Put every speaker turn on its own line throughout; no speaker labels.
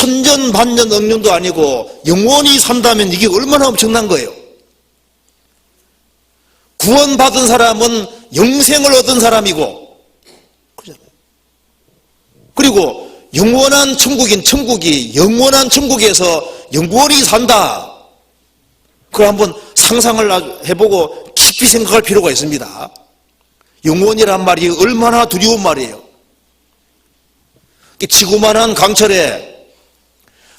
천년 만년 억년도 아니고 영원히 산다면 이게 얼마나 엄청난 거예요. 구원받은 사람은 영생을 얻은 사람이고, 그리고 영원한 천국인 천국이 영원한 천국에서 영원히 산다. 그걸 한번 상상을 해보고 깊이 생각할 필요가 있습니다. 영원이란 말이 얼마나 두려운 말이에요. 지구만한 강철에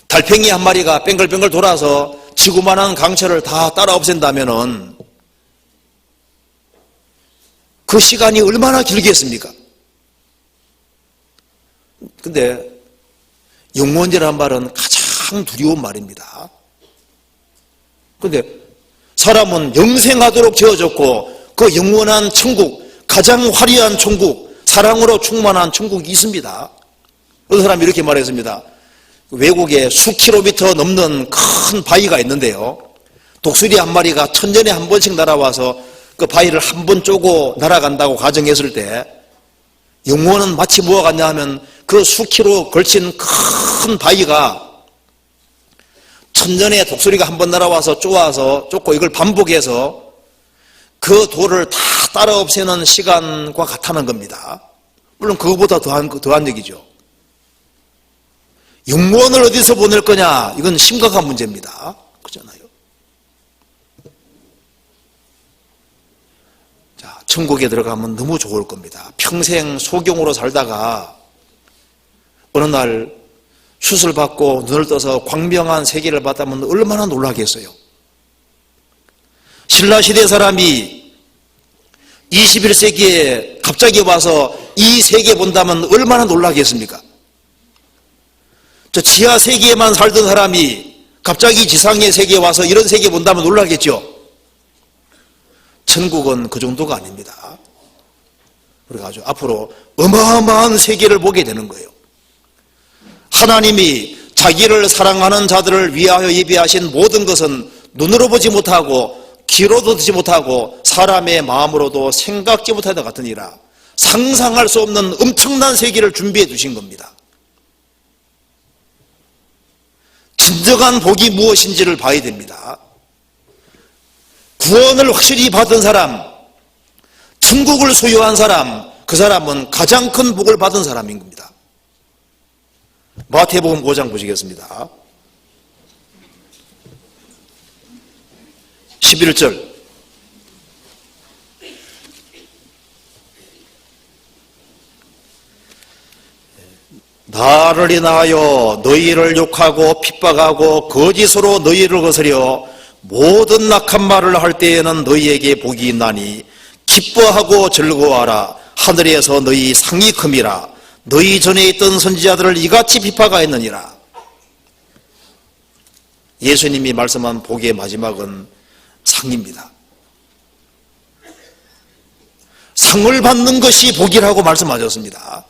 달팽이 한 마리가 뱅글뱅글 돌아서 지구만한 강철을 다 따라 없앤다면은 그 시간이 얼마나 길겠습니까? 근데 영원이라는 말은 가장 두려운 말입니다. 근데 사람은 영생하도록 지어졌고 그 영원한 천국, 가장 화려한 천국, 사랑으로 충만한 천국이 있습니다. 어떤 사람이 이렇게 말했습니다. 외국에 수킬로미터 넘는 큰 바위가 있는데요, 독수리 한 마리가 천년에 한 번씩 날아와서 그 바위를 한 번 쪼고 날아간다고 가정했을 때 영혼은 마치 뭐가 같냐 하면 그 수킬로 걸친 큰 바위가 천년에 독수리가 한 번 날아와서 쫓고 이걸 반복해서 그 돌을 다 따라 없애는 시간과 같다는 겁니다. 물론 그거보다 더한 얘기죠. 영혼을 어디서 보낼 거냐, 이건 심각한 문제입니다. 그렇잖아요. 자, 천국에 들어가면 너무 좋을 겁니다. 평생 소경으로 살다가 어느 날 슛을 받고 눈을 떠서 광명한 세계를 봤다면 얼마나 놀라겠어요. 신라시대 사람이 21세기에 갑자기 와서 이 세계 본다면 얼마나 놀라겠습니까? 저 지하 세계에만 살던 사람이 갑자기 지상의 세계에 와서 이런 세계 본다면 놀라겠죠. 천국은 그 정도가 아닙니다. 그래가지고 앞으로 어마어마한 세계를 보게 되는 거예요. 하나님이 자기를 사랑하는 자들을 위하여 예비하신 모든 것은 눈으로 보지 못하고 귀로도 듣지 못하고 사람의 마음으로도 생각지 못하는 것 같으니라. 상상할 수 없는 엄청난 세계를 준비해 두신 겁니다. 진정한 복이 무엇인지를 봐야 됩니다. 구원을 확실히 받은 사람, 천국을 소유한 사람, 그 사람은 가장 큰 복을 받은 사람인 겁니다. 마태복음 5장 보시겠습니다. 11절. 나를 인하여 너희를 욕하고 핍박하고 거짓으로 너희를 거스려 모든 악한 말을 할 때에는 너희에게 복이 있나니 기뻐하고 즐거워하라. 하늘에서 너희 상이 큼이라. 너희 전에 있던 선지자들을 이같이 비판하였느니라. 예수님이 말씀한 복의 마지막은 상입니다. 상을 받는 것이 복이라고 말씀하셨습니다.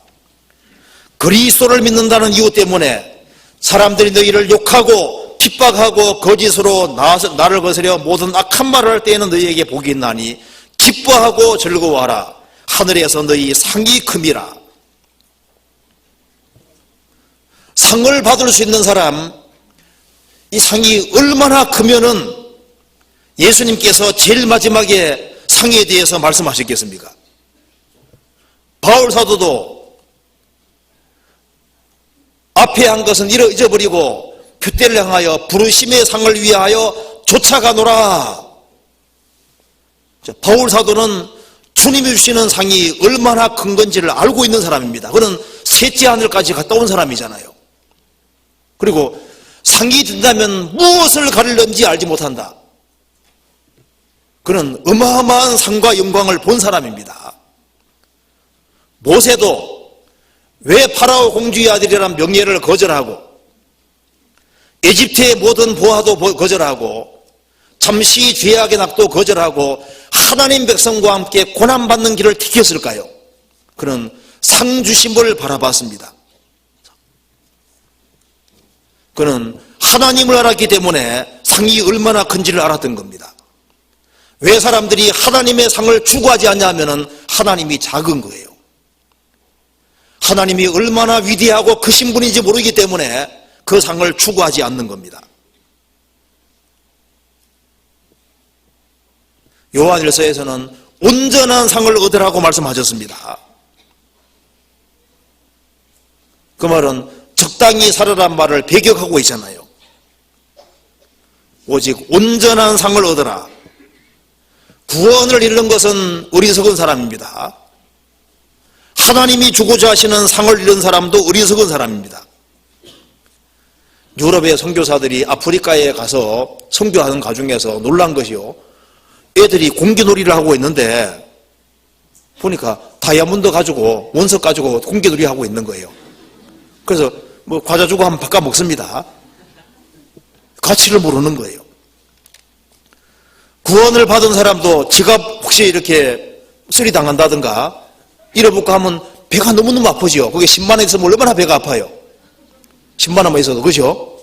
그리스도를 믿는다는 이유 때문에 사람들이 너희를 욕하고 핍박하고 거짓으로 나를 거스려 모든 악한 말을 할 때에는 너희에게 복이 있나니 기뻐하고 즐거워하라. 하늘에서 너희 상이 큼이라. 상을 받을 수 있는 사람, 이 상이 얼마나 크면은 예수님께서 제일 마지막에 상에 대해서 말씀하셨겠습니까? 바울 사도도 앞에 한 것은 잊어버리고 표대를 향하여 부르심의 상을 위하여 쫓아가노라. 바울 사도는 주님이 주시는 상이 얼마나 큰 건지를 알고 있는 사람입니다. 그는 셋째 하늘까지 갔다 온 사람이잖아요. 그리고 상이 된다면 무엇을 가리는지 알지 못한다. 그는 어마어마한 상과 영광을 본 사람입니다. 모세도 왜 파라오 공주의 아들이라는 명예를 거절하고 에집트의 모든 보화도 거절하고 잠시 죄악의 낙도 거절하고 하나님 백성과 함께 고난받는 길을 택했을까요? 그는 상 주심을 바라봤습니다. 그는 하나님을 알았기 때문에 상이 얼마나 큰지를 알았던 겁니다. 왜 사람들이 하나님의 상을 추구하지 않냐면 하나님이 작은 거예요. 하나님이 얼마나 위대하고 크신 분인지 모르기 때문에 그 상을 추구하지 않는 겁니다. 요한일서에서는 온전한 상을 얻으라고 말씀하셨습니다. 그 말은 적당히 살아란 말을 배격하고 있잖아요. 오직 온전한 상을 얻으라. 구원을 잃는 것은 어리석은 사람입니다. 하나님이 주고자 하시는 상을 잃은 사람도 어리석은 사람입니다. 유럽의 선교사들이 아프리카에 가서 선교하는 가중에서 놀란 것이요, 애들이 공기놀이를 하고 있는데 보니까 다이아몬드 가지고, 원석 가지고 공기놀이 하고 있는 거예요. 그래서 뭐 과자 주고 한번 바꿔 먹습니다. 가치를 모르는 거예요. 구원을 받은 사람도 지갑 혹시 이렇게 쓰리 당한다든가 잃어볼까 하면 배가 너무너무 아프죠. 그게 10만 원 있으면 얼마나 배가 아파요. 10만 원만 있어도, 그죠?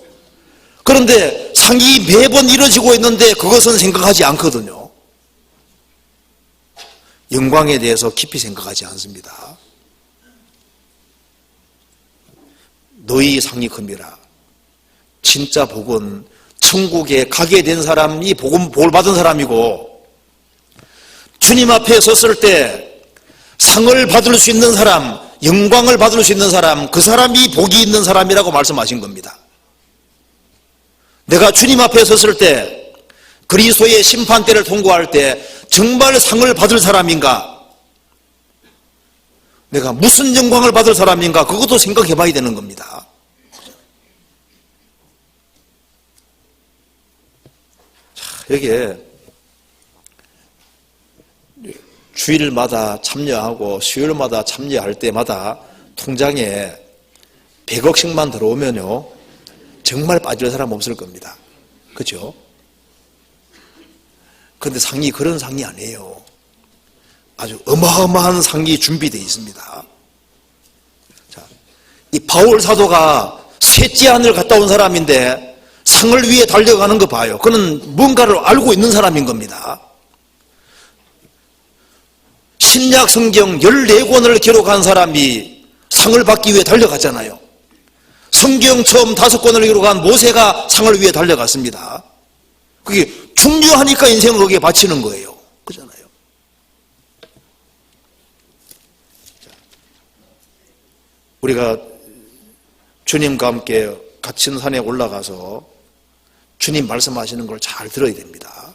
그런데 상이 매번 이뤄지고 있는데 그것은 생각하지 않거든요. 영광에 대해서 깊이 생각하지 않습니다. 너희 상이 큽니다. 진짜 복은 천국에 가게 된 사람이 복을 받은 사람이고, 주님 앞에 섰을 때 상을 받을 수 있는 사람, 영광을 받을 수 있는 사람, 그 사람이 복이 있는 사람이라고 말씀하신 겁니다. 내가 주님 앞에 섰을 때, 그리스도의 심판대를 통과할 때 정말 상을 받을 사람인가? 내가 무슨 영광을 받을 사람인가? 그것도 생각해 봐야 되는 겁니다. 자, 여기에 주일마다 참여하고 수요일마다 참여할 때마다 통장에 100억씩만 들어오면요, 정말 빠질 사람 없을 겁니다. 그렇죠? 그런데 상이 그런 상이 아니에요. 아주 어마어마한 상이 준비되어 있습니다. 자, 이 바울 사도가 셋째 하늘 갔다 온 사람인데 상을 위해 달려가는 거 봐요. 그는 뭔가를 알고 있는 사람인 겁니다. 신약 성경 14권을 기록한 사람이 상을 받기 위해 달려갔잖아요. 성경 처음 5권을 기록한 모세가 상을 위해 달려갔습니다. 그게 중요하니까 인생을 거기에 바치는 거예요. 그잖아요. 우리가 주님과 함께 갇힌 산에 올라가서 주님 말씀하시는 걸 잘 들어야 됩니다.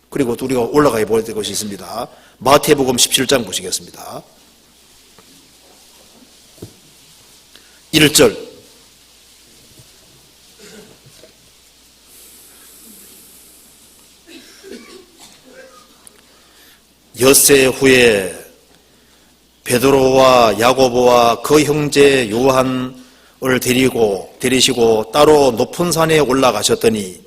그리고 또 우리가 올라가 봐야 될 것이 있습니다. 마태복음 17장 보시겠습니다. 1절. 엿새 후에 베드로와 야고보와 그 형제 요한을 데리시고 따로 높은 산에 올라가셨더니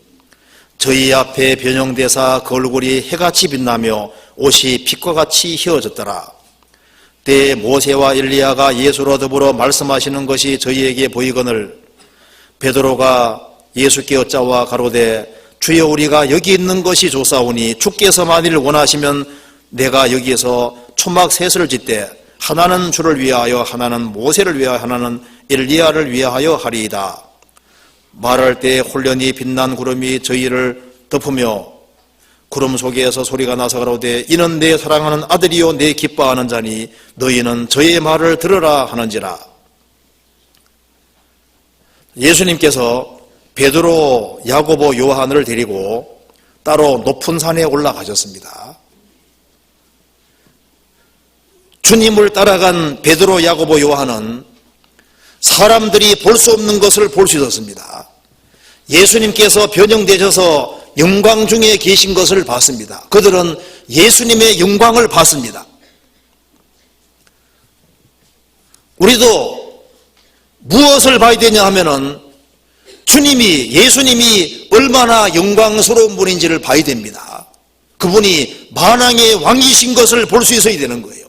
저희 앞에 변형되사 그 얼굴이 해같이 빛나며 옷이 빛과 같이 휘어졌더라. 때에 모세와 엘리야가 예수로 더불어 말씀하시는 것이 저희에게 보이거늘 베드로가 예수께 여짜와 가로되 주여 우리가 여기 있는 것이 좋사오니 주께서 만일 원하시면 내가 여기에서 초막 셋을 짓되 하나는 주를 위하여 하나는 모세를 위하여 하나는 엘리야를 위하여 하리이다. 말할 때 홀련히 빛난 구름이 저희를 덮으며 구름 속에서 소리가 나서 가로되 이는 내 사랑하는 아들이요 내 기뻐하는 자니 너희는 저의 말을 들으라 하는지라. 예수님께서 베드로, 야고보, 요한을 데리고 따로 높은 산에 올라가셨습니다. 주님을 따라간 베드로, 야고보, 요한은 사람들이 볼 수 없는 것을 볼 수 있었습니다. 예수님께서 변형되셔서 영광 중에 계신 것을 봤습니다. 그들은 예수님의 영광을 봤습니다. 우리도 무엇을 봐야 되냐 하면은 예수님이 얼마나 영광스러운 분인지를 봐야 됩니다. 그분이 만왕의 왕이신 것을 볼 수 있어야 되는 거예요.